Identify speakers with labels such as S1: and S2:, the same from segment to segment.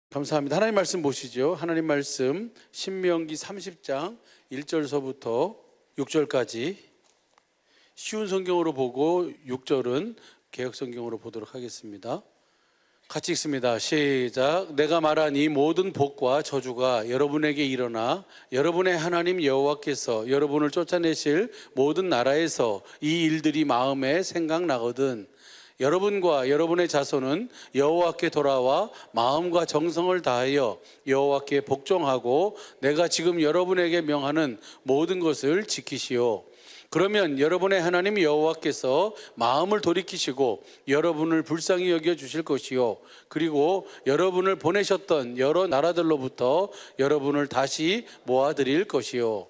S1: 감사합니다. 하나님 말씀 보시죠. 하나님 말씀 신명기 30장 1절서부터 6절까지 쉬운 성경으로 보고 6절은 개역 성경으로 보도록 하겠습니다. 같이 읽습니다. 시작. 내가 말한 이 모든 복과 저주가 여러분에게 일어나 여러분의 하나님 여호와께서 여러분을 쫓아내실 모든 나라에서 이 일들이 마음에 생각나거든 여러분과 여러분의 자손은 여호와께 돌아와 마음과 정성을 다하여 여호와께 복종하고 내가 지금 여러분에게 명하는 모든 것을 지키시오. 그러면 여러분의 하나님 여호와께서 마음을 돌이키시고 여러분을 불쌍히 여겨 주실 것이요 그리고 여러분을 보내셨던 여러 나라들로부터 여러분을 다시 모아드릴 것이요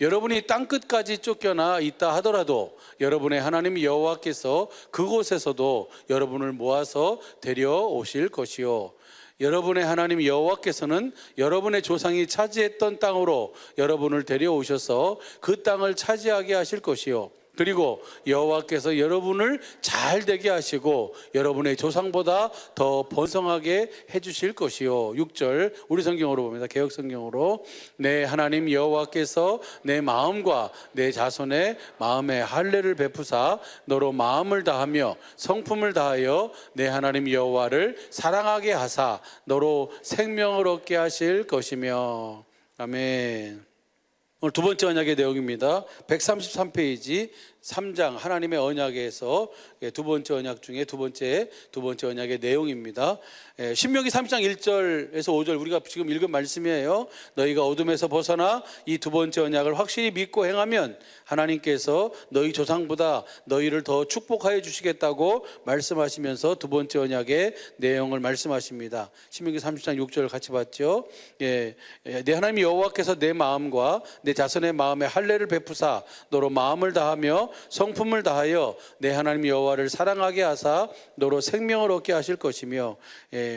S1: 여러분이 땅끝까지 쫓겨나 있다 하더라도 여러분의 하나님 여호와께서 그곳에서도 여러분을 모아서 데려오실 것이요 여러분의 하나님 여호와께서는 여러분의 조상이 차지했던 땅으로 여러분을 데려오셔서 그 땅을 차지하게 하실 것이요 그리고 여호와께서 여러분을 잘 되게 하시고 여러분의 조상보다 더 번성하게 해주실 것이요 6절 우리 성경으로 봅니다. 개역 성경으로 내 하나님 여호와께서 내 마음과 내 자손의 마음에 할례를 베푸사 너로 마음을 다하며 성품을 다하여 내 하나님 여호와를 사랑하게 하사 너로 생명을 얻게 하실 것이며 아멘. 오늘 두 번째 언약의 내용입니다. 133페이지 3장 하나님의 언약에서 두 번째 언약 중에 두 번째 언약의 내용입니다. 신명기 3장 1절에서 5절 우리가 지금 읽은 말씀이에요. 너희가 어둠에서 벗어나 이 두 번째 언약을 확실히 믿고 행하면 하나님께서 너희 조상보다 너희를 더 축복하여 주시겠다고 말씀하시면서 두 번째 언약의 내용을 말씀하십니다. 신명기 30장 6절 같이 봤죠. 내 하나님 여호와께서 내 마음과 내 자손의 마음에 할례를 베푸사 너로 마음을 다하며 성품을 다하여 내 하나님 여호와를 사랑하게 하사 너로 생명을 얻게 하실 것이며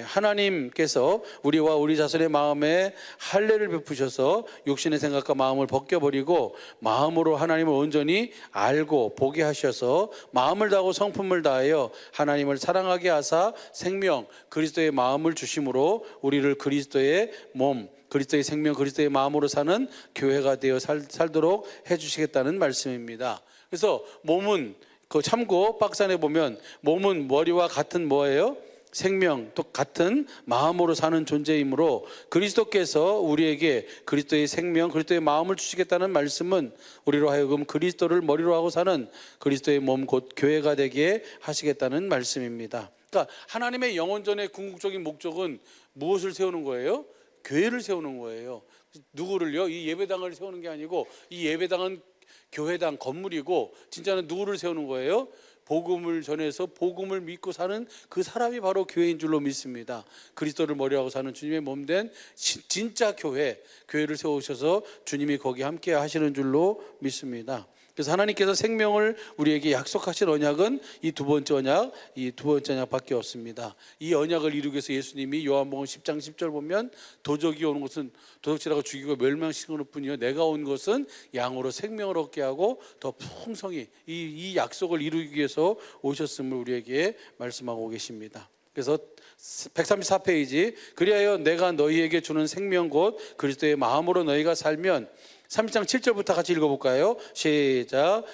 S1: 하나님께서 우리와 우리 자손의 마음에 할례를 베푸셔서 육신의 생각과 마음을 벗겨버리고 마음으로 하나님을 온전히 알고 보게 하셔서 마음을 다하고 성품을 다하여 하나님을 사랑하게 하사 생명 그리스도의 마음을 주심으로 우리를 그리스도의 몸 그리스도의 생명 그리스도의 마음으로 사는 교회가 되어 살도록 해주시겠다는 말씀입니다. 그래서 몸은 그 참고 박스 안에 보면 몸은 머리와 같은 뭐예요? 생명 또 같은 마음으로 사는 존재이므로 그리스도께서 우리에게 그리스도의 생명 그리스도의 마음을 주시겠다는 말씀은 우리로 하여금 그리스도를 머리로 하고 사는 그리스도의 몸 곧 교회가 되게 하시겠다는 말씀입니다. 그러니까 하나님의 영원전의 궁극적인 목적은 무엇을 세우는 거예요? 교회를 세우는 거예요. 누구를요? 이 예배당을 세우는 게 아니고 이 예배당은 교회당 건물이고 진짜는 누구를 세우는 거예요? 복음을 전해서 복음을 믿고 사는 그 사람이 바로 교회인 줄로 믿습니다. 그리스도를 머리하고 사는 주님의 몸된 진짜 교회를 세우셔서 주님이 거기 함께 하시는 줄로 믿습니다. 그래서 하나님께서 생명을 우리에게 약속하신 언약은 이 두 번째 언약밖에 없습니다. 이 언약을 이루기 위해서 예수님이 요한복음 10장 10절 보면 도적이 오는 것은 도적질하고 죽이고 멸망시키는 뿐이요 내가 온 것은 양으로 생명을 얻게 하고 더 풍성히 이 약속을 이루기 위해서 오셨음을 우리에게 말씀하고 계십니다. 그래서 134페이지 그리하여 내가 너희에게 주는 생명 곧 그리스도의 마음으로 너희가 살면 3장 7절부터 같이 읽어볼까요? 시작.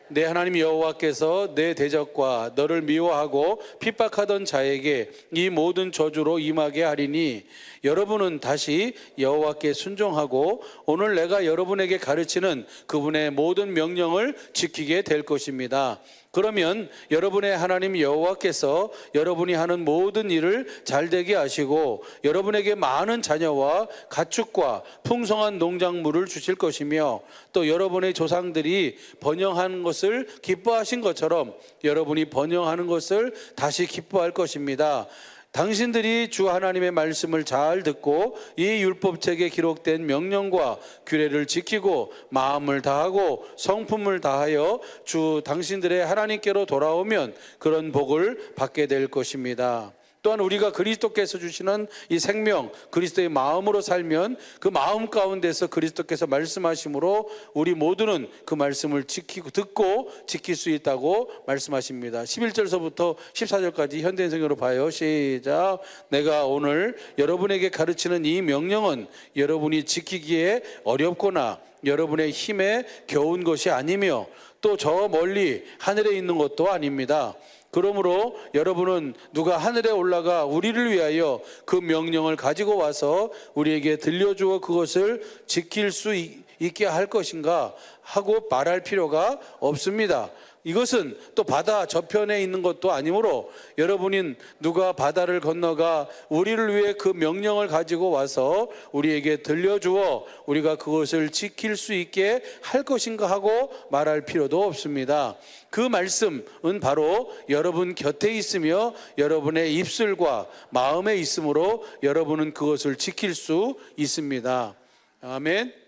S1: 내 하나님 여호와께서 내 대적과 너를 미워하고 핍박하던 자에게 이 모든 저주로 임하게 하리니 여러분은 다시 여호와께 순종하고 오늘 내가 여러분에게 가르치는 그분의 모든 명령을 지키게 될 것입니다. 그러면 여러분의 하나님 여호와께서 여러분이 하는 모든 일을 잘되게 하시고 여러분에게 많은 자녀와 가축과 풍성한 농작물을 주실 것이며 또 여러분의 조상들이 번영하는 것을 기뻐하신 것처럼 여러분이 번영하는 것을 다시 기뻐할 것입니다. 당신들이 주 하나님의 말씀을 잘 듣고 이 율법책에 기록된 명령과 규례를 지키고 마음을 다하고 성품을 다하여 주 당신들의 하나님께로 돌아오면 그런 복을 받게 될 것입니다. 또한 우리가 그리스도께서 주시는 이 생명, 그리스도의 마음으로 살면 그 마음 가운데서 그리스도께서 말씀하심으로 우리 모두는 그 말씀을 듣고 지킬 수 있다고 말씀하십니다. 11절서부터 14절까지 현대인성으로 봐요. 시작. 내가 오늘 여러분에게 가르치는 이 명령은 여러분이 지키기에 어렵거나 여러분의 힘에 겨운 것이 아니며 또 저 멀리 하늘에 있는 것도 아닙니다. 그러므로 여러분은 누가 하늘에 올라가 우리를 위하여 그 명령을 가지고 와서 우리에게 들려주어 그것을 지킬 수 있게 할 것인가 하고 말할 필요가 없습니다. 이것은 또 바다 저편에 있는 것도 아니므로 여러분인 누가 바다를 건너가 우리를 위해 그 명령을 가지고 와서 우리에게 들려주어 우리가 그것을 지킬 수 있게 할 것인가 하고 말할 필요도 없습니다. 그 말씀은 바로 여러분 곁에 있으며 여러분의 입술과 마음에 있으므로 여러분은 그것을 지킬 수 있습니다. 아멘.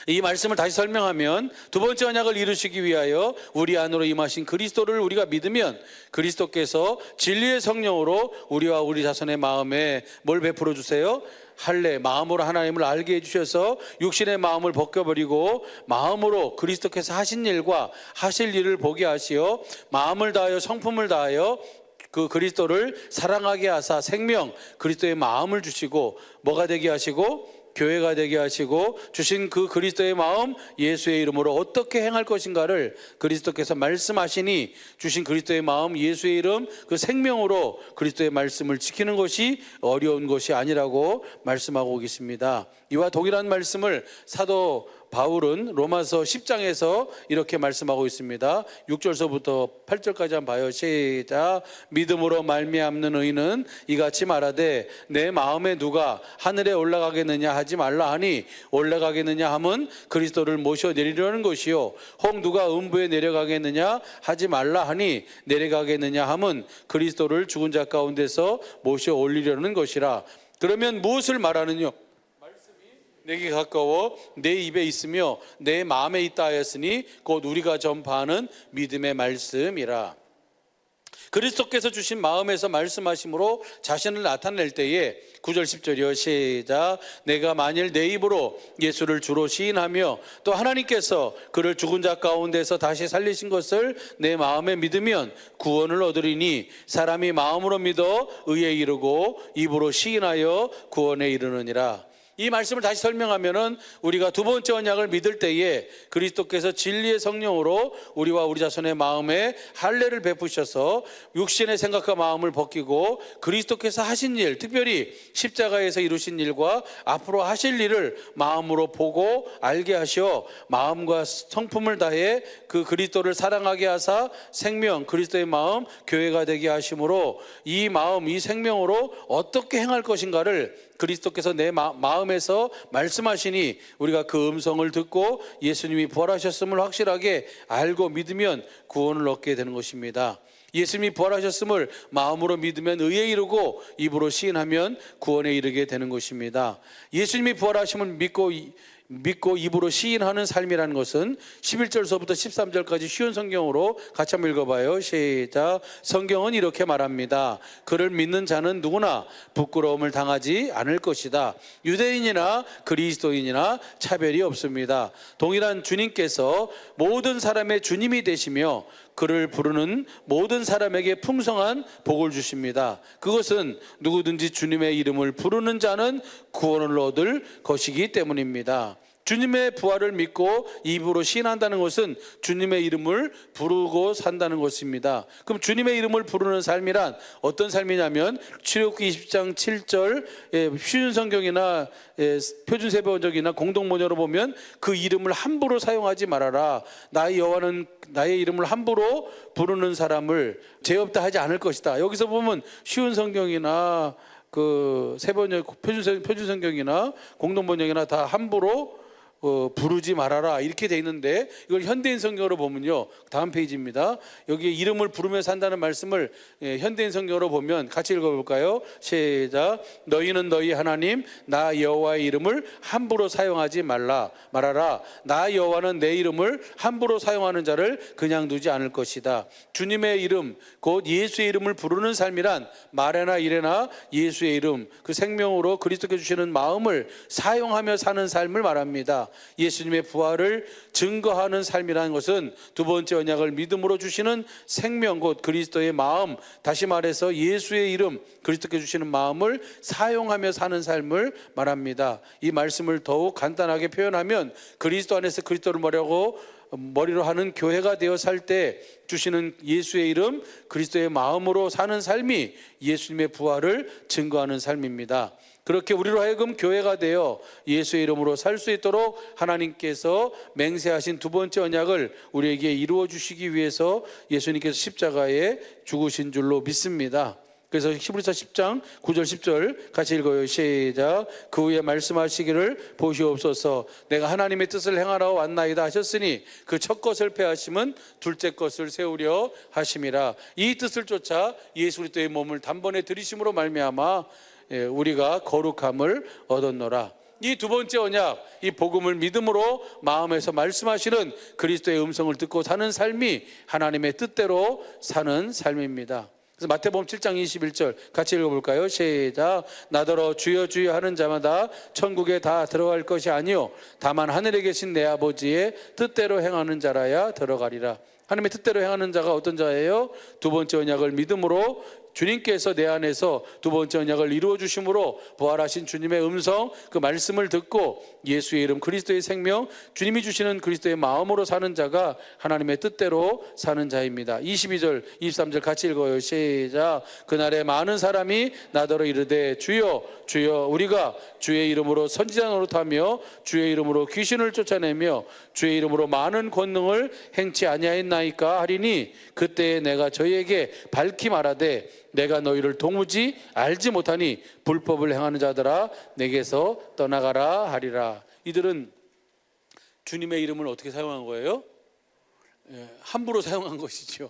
S1: 이 말씀을 다시 설명하면 두 번째 언약을 이루시기 위하여 우리 안으로 임하신 그리스도를 우리가 믿으면 그리스도께서 진리의 성령으로 우리와 우리 자손의 마음에 뭘 베풀어 주세요? 할례, 마음으로 하나님을 알게 해주셔서 육신의 마음을 벗겨버리고 마음으로 그리스도께서 하신 일과 하실 일을 보게 하시어 마음을 다하여 성품을 다하여 그 그리스도를 사랑하게 하사 생명 그리스도의 마음을 주시고 뭐가 되게 하시고 교회가 되게 하시고 주신 그 그리스도의 마음 예수의 이름으로 어떻게 행할 것인가를 그리스도께서 말씀하시니 주신 그리스도의 마음 예수의 이름 그 생명으로 그리스도의 말씀을 지키는 것이 어려운 것이 아니라고 말씀하고 계십니다. 이와 동일한 말씀을 사도 바울은 로마서 10장에서 이렇게 말씀하고 있습니다. 6절서부터 8절까지 한번 봐요. 시작. 믿음으로 말미암는 의는 이같이 말하되 내 마음에 누가 하늘에 올라가겠느냐 하지 말라 하니 올라가겠느냐 함은 그리스도를 모셔 내리려는 것이요 혹 누가 음부에 내려가겠느냐 하지 말라 하니 내려가겠느냐 함은 그리스도를 죽은 자 가운데서 모셔 올리려는 것이라. 그러면 무엇을 말하느냐? 내게 가까워 내 입에 있으며 내 마음에 있다 하였으니 곧 우리가 전파하는 믿음의 말씀이라. 그리스도께서 주신 마음에서 말씀하심으로 자신을 나타낼 때에 9절 10절이요 시작. 내가 만일 내 입으로 예수를 주로 시인하며 또 하나님께서 그를 죽은 자 가운데서 다시 살리신 것을 내 마음에 믿으면 구원을 얻으리니 사람이 마음으로 믿어 의에 이르고 입으로 시인하여 구원에 이르느니라. 이 말씀을 다시 설명하면은 우리가 두 번째 언약을 믿을 때에 그리스도께서 진리의 성령으로 우리와 우리 자손의 마음에 할례를 베푸셔서 육신의 생각과 마음을 벗기고 그리스도께서 하신 일, 특별히 십자가에서 이루신 일과 앞으로 하실 일을 마음으로 보고 알게 하시어 마음과 성품을 다해 그 그리스도를 사랑하게 하사 생명, 그리스도의 마음, 교회가 되게 하심으로 이 마음, 이 생명으로 어떻게 행할 것인가를 그리스도께서 내 마음에서 말씀하시니 우리가 그 음성을 듣고 예수님이 부활하셨음을 확실하게 알고 믿으면 구원을 얻게 되는 것입니다. 예수님이 부활하셨음을 마음으로 믿으면 의에 이르고 입으로 시인하면 구원에 이르게 되는 것입니다. 예수님이 부활하심을 믿고 입으로 시인하는 삶이라는 것은 11절서부터 13절까지 쉬운 성경으로 같이 한번 읽어봐요. 시작. 성경은 이렇게 말합니다. 그를 믿는 자는 누구나 부끄러움을 당하지 않을 것이다. 유대인이나 그리스도인이나 차별이 없습니다. 동일한 주님께서 모든 사람의 주님이 되시며 그를 부르는 모든 사람에게 풍성한 복을 주십니다. 그것은 누구든지 주님의 이름을 부르는 자는 구원을 얻을 것이기 때문입니다. 주님의 부활을 믿고 입으로 시인한다는 것은 주님의 이름을 부르고 산다는 것입니다. 그럼 주님의 이름을 부르는 삶이란 어떤 삶이냐면 출애굽기 20장 7절 쉬운 성경이나 표준 세번역이나 공동번역으로 보면 그 이름을 함부로 사용하지 말아라. 나의 여호와는 나의 이름을 함부로 부르는 사람을 죄 없다 하지 않을 것이다. 여기서 보면 쉬운 성경이나 그 세번역 표준 성경이나 공동번역이나 다 함부로 부르지 말아라 이렇게 돼 있는데, 이걸 현대인 성경으로 보면요, 다음 페이지입니다. 여기에 이름을 부르며 산다는 말씀을 현대인 성경으로 보면 같이 읽어볼까요? 시작. 너희는 너희 하나님 나 여호와의 이름을 함부로 사용하지 말아라. 나 여호와는 내 이름을 함부로 사용하는 자를 그냥 두지 않을 것이다. 주님의 이름 곧 예수의 이름을 부르는 삶이란 말에나 일에나 예수의 이름, 그 생명으로 그리스도께 주시는 마음을 사용하며 사는 삶을 말합니다. 예수님의 부활을 증거하는 삶이라는 것은 두 번째 언약을 믿음으로 주시는 생명 곧 그리스도의 마음, 다시 말해서 예수의 이름, 그리스도께 주시는 마음을 사용하며 사는 삶을 말합니다. 이 말씀을 더욱 간단하게 표현하면 그리스도 안에서 그리스도를 머리로 하는 교회가 되어 살 때 주시는 예수의 이름, 그리스도의 마음으로 사는 삶이 예수님의 부활을 증거하는 삶입니다. 그렇게 우리로 하여금 교회가 되어 예수의 이름으로 살 수 있도록 하나님께서 맹세하신 두 번째 언약을 우리에게 이루어 주시기 위해서 예수님께서 십자가에 죽으신 줄로 믿습니다. 그래서 히브리서 10장 9절 10절 같이 읽어요. 시작. 그 후에 말씀하시기를 보시옵소서 내가 하나님의 뜻을 행하러 왔나이다 하셨으니 그 첫 것을 폐하심은 둘째 것을 세우려 하심이라. 이 뜻을 쫓아 예수 그리스도의 몸을 단번에 들이심으로 말미암아 우리가 거룩함을 얻었노라. 이 두 번째 언약, 이 복음을 믿음으로 마음에서 말씀하시는 그리스도의 음성을 듣고 사는 삶이 하나님의 뜻대로 사는 삶입니다. 그래서 마태복음 7장 21절 같이 읽어볼까요? 시작. 나더러 주여 주여 하는 자마다 천국에 다 들어갈 것이 아니요 다만 하늘에 계신 내 아버지의 뜻대로 행하는 자라야 들어가리라. 하나님의 뜻대로 행하는 자가 어떤 자예요? 두 번째 언약을 믿음으로 주님께서 내 안에서 두 번째 언약을 이루어 주심으로 부활하신 주님의 음성, 그 말씀을 듣고 예수의 이름, 그리스도의 생명, 주님이 주시는 그리스도의 마음으로 사는 자가 하나님의 뜻대로 사는 자입니다. 22절, 23절 같이 읽어요. 시작. 그날에 많은 사람이 나더러 이르되 주여 주여 우리가 주의 이름으로 선지자 노릇하며 주의 이름으로 귀신을 쫓아내며 주의 이름으로 많은 권능을 행치 아니하였나이까 하리니 그때에 내가 저희에게 밝히 말하되 내가 너희를 도무지 알지 못하니 불법을 행하는 자들아 내게서 떠나가라 하리라. 이들은 주님의 이름을 어떻게 사용한 거예요? 함부로 사용한 것이죠.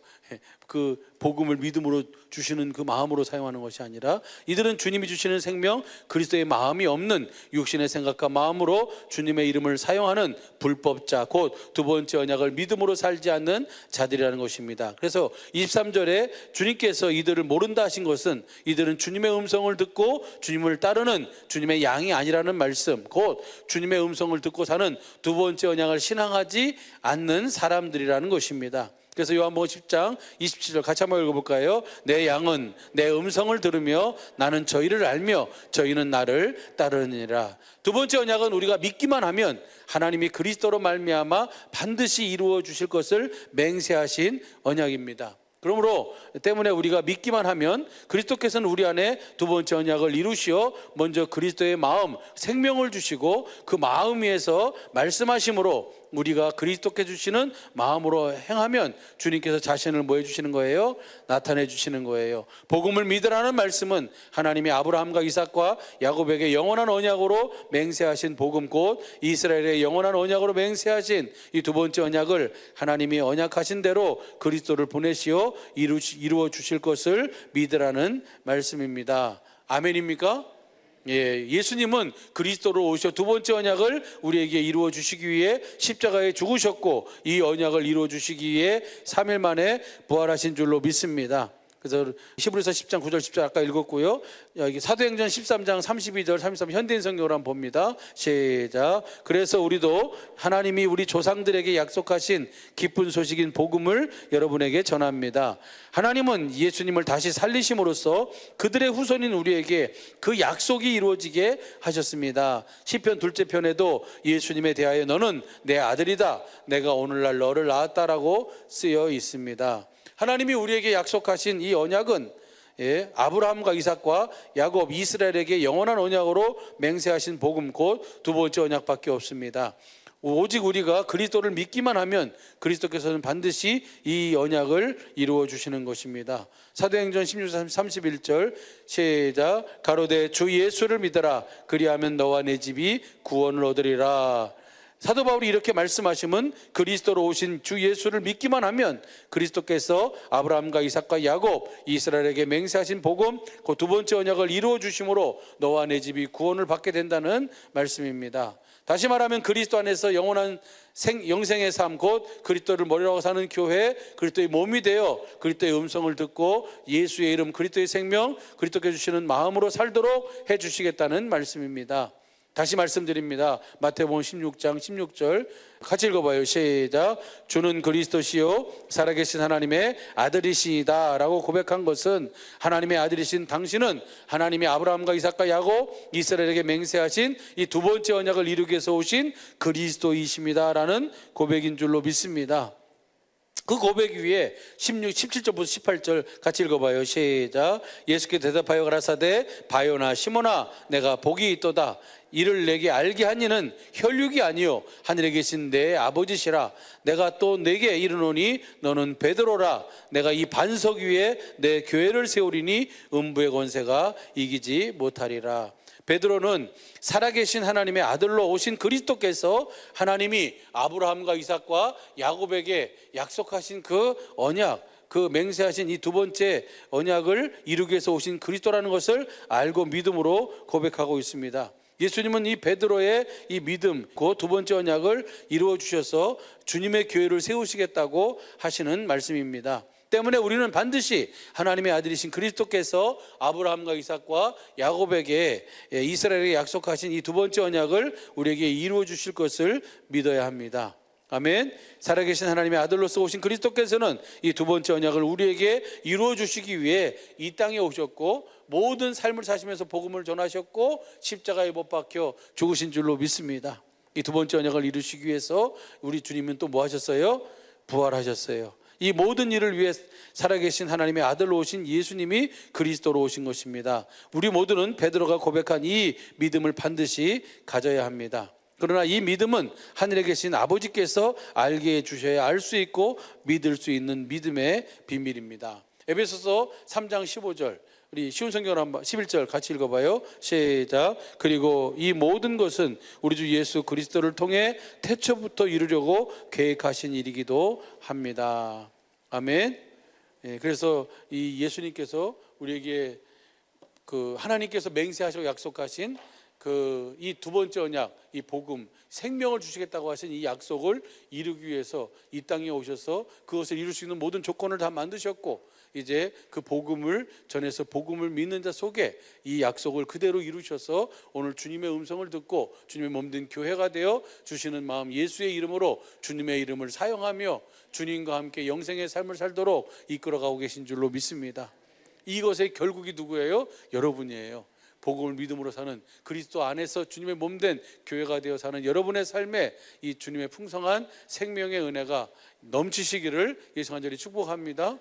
S1: 그 복음을 믿음으로 주시는 그 마음으로 사용하는 것이 아니라 이들은 주님이 주시는 생명, 그리스도의 마음이 없는 육신의 생각과 마음으로 주님의 이름을 사용하는 불법자, 곧 두 번째 언약을 믿음으로 살지 않는 자들이라는 것입니다. 그래서 23절에 주님께서 이들을 모른다 하신 것은 이들은 주님의 음성을 듣고 주님을 따르는 주님의 양이 아니라는 말씀, 곧 주님의 음성을 듣고 사는 두 번째 언약을 신앙하지 않는 사람들이라는 것입니다. 그래서 요한복음 10장 27절 같이 한번 읽어볼까요? 내 양은 내 음성을 들으며 나는 저희를 알며 저희는 나를 따르느니라. 두 번째 언약은 우리가 믿기만 하면 하나님이 그리스도로 말미암아 반드시 이루어 주실 것을 맹세하신 언약입니다. 그러므로 때문에 우리가 믿기만 하면 그리스도께서는 우리 안에 두 번째 언약을 이루시어 먼저 그리스도의 마음, 생명을 주시고 그 마음 위에서 말씀하심으로 우리가 그리스도께 주시는 마음으로 행하면 주님께서 자신을 뭐 해주시는 거예요? 나타내 주시는 거예요. 복음을 믿으라는 말씀은 하나님이 아브라함과 이삭과 야곱에게 영원한 언약으로 맹세하신 복음, 곧 이스라엘의 영원한 언약으로 맹세하신 이 두 번째 언약을 하나님이 언약하신 대로 그리스도를 보내시어 이루어 주실 것을 믿으라는 말씀입니다. 아멘입니까? 예수님은 그리스도로 오셔 두 번째 언약을 우리에게 이루어 주시기 위해 십자가에 죽으셨고 이 언약을 이루어 주시기 위해 3일 만에 부활하신 줄로 믿습니다. 그래서 히브리서 10장 9절 10절 아까 읽었고요. 여기 사도행전 13장 32절 33 현대인 성경으로 한번 봅니다. 시작. 그래서 우리도 하나님이 우리 조상들에게 약속하신 기쁜 소식인 복음을 여러분에게 전합니다. 하나님은 예수님을 다시 살리심으로써 그들의 후손인 우리에게 그 약속이 이루어지게 하셨습니다. 시편 둘째 편에도 예수님에 대하여 너는 내 아들이다, 내가 오늘날 너를 낳았다라고 쓰여 있습니다. 하나님이 우리에게 약속하신 이 언약은 아브라함과 이삭과 야곱, 이스라엘에게 영원한 언약으로 맹세하신 복음, 곧 두 번째 언약밖에 없습니다. 오직 우리가 그리스도를 믿기만 하면 그리스도께서는 반드시 이 언약을 이루어 주시는 것입니다. 사도행전 16장 31절 시작. 가로되 주 예수를 믿어라, 그리하면 너와 내 집이 구원을 얻으리라. 사도 바울이 이렇게 말씀하시면 그리스도로 오신 주 예수를 믿기만 하면 그리스도께서 아브라함과 이삭과 야곱 이스라엘에게 맹세하신 복음 그 두 번째 언약을 이루어 주심으로 너와 내 집이 구원을 받게 된다는 말씀입니다. 다시 말하면 그리스도 안에서 영원한 영생의 삶 곧 그리스도를 머리라고 사는 교회, 그리스도의 몸이 되어 그리스도의 음성을 듣고 예수의 이름 그리스도의 생명 그리스도께 주시는 마음으로 살도록 해주시겠다는 말씀입니다. 다시 말씀드립니다. 마태복음 16장 16절 같이 읽어봐요. 시작. 주는 그리스도시요 살아계신 하나님의 아들이시다 라고 고백한 것은 하나님의 아들이신 당신은 하나님이 아브라함과 이삭과 야곱 이스라엘에게 맹세하신 이 두 번째 언약을 이루기 위해서 오신 그리스도이십니다 라는 고백인 줄로 믿습니다. 그 고백 위에 17절부터 18절 같이 읽어봐요. 시작. 예수께 대답하여 가라사대 바요나 시몬아 내가 복이 있도다. 이를 내게 알게 한 이는 혈육이 아니요 하늘에 계신 내 아버지시라. 내가 또 내게 이르노니 너는 베드로라. 내가 이 반석 위에 내 교회를 세우리니 음부의 권세가 이기지 못하리라. 베드로는 살아계신 하나님의 아들로 오신 그리스도께서 하나님이 아브라함과 이삭과 야곱에게 약속하신 그 언약, 그 맹세하신 이 두 번째 언약을 이루기 위해서 오신 그리스도라는 것을 알고 믿음으로 고백하고 있습니다. 예수님은 이 베드로의 이 믿음, 그 두 번째 언약을 이루어 주셔서 주님의 교회를 세우시겠다고 하시는 말씀입니다. 때문에 우리는 반드시 하나님의 아들이신 그리스도께서 아브라함과 이삭과 야곱에게 이스라엘에게 약속하신 이 두 번째 언약을 우리에게 이루어 주실 것을 믿어야 합니다. 아멘. 살아계신 하나님의 아들로서 오신 그리스도께서는 이 두 번째 언약을 우리에게 이루어 주시기 위해 이 땅에 오셨고 모든 삶을 사시면서 복음을 전하셨고 십자가에 못 박혀 죽으신 줄로 믿습니다. 이 두 번째 언약을 이루시기 위해서 우리 주님은 또 뭐 하셨어요? 부활하셨어요. 이 모든 일을 위해 살아계신 하나님의 아들로 오신 예수님이 그리스도로 오신 것입니다. 우리 모두는 베드로가 고백한 이 믿음을 반드시 가져야 합니다. 그러나 이 믿음은 하늘에 계신 아버지께서 알게 해주셔야 알 수 있고 믿을 수 있는 믿음의 비밀입니다. 에베소서 3장 15절 우리 쉬운 성경으로 한번 11절 같이 읽어봐요. 시작. 그리고 이 모든 것은 우리 주 예수 그리스도를 통해 태초부터 이루려고 계획하신 일이기도 합니다. 아멘. 그래서 이 예수님께서 우리에게 그 하나님께서 맹세하시고 약속하신 그 이 두 번째 언약, 이 복음, 생명을 주시겠다고 하신 이 약속을 이루기 위해서 이 땅에 오셔서 그것을 이룰 수 있는 모든 조건을 다 만드셨고 이제 그 복음을 전해서 복음을 믿는 자 속에 이 약속을 그대로 이루셔서 오늘 주님의 음성을 듣고 주님의 몸된 교회가 되어 주시는 마음 예수의 이름으로 주님의 이름을 사용하며 주님과 함께 영생의 삶을 살도록 이끌어가고 계신 줄로 믿습니다. 이것의 결국이 누구예요? 여러분이에요. 복음을 믿음으로 사는 그리스도 안에서 주님의 몸된 교회가 되어 사는 여러분의 삶에 이 주님의 풍성한 생명의 은혜가 넘치시기를 예수 간절히 축복합니다.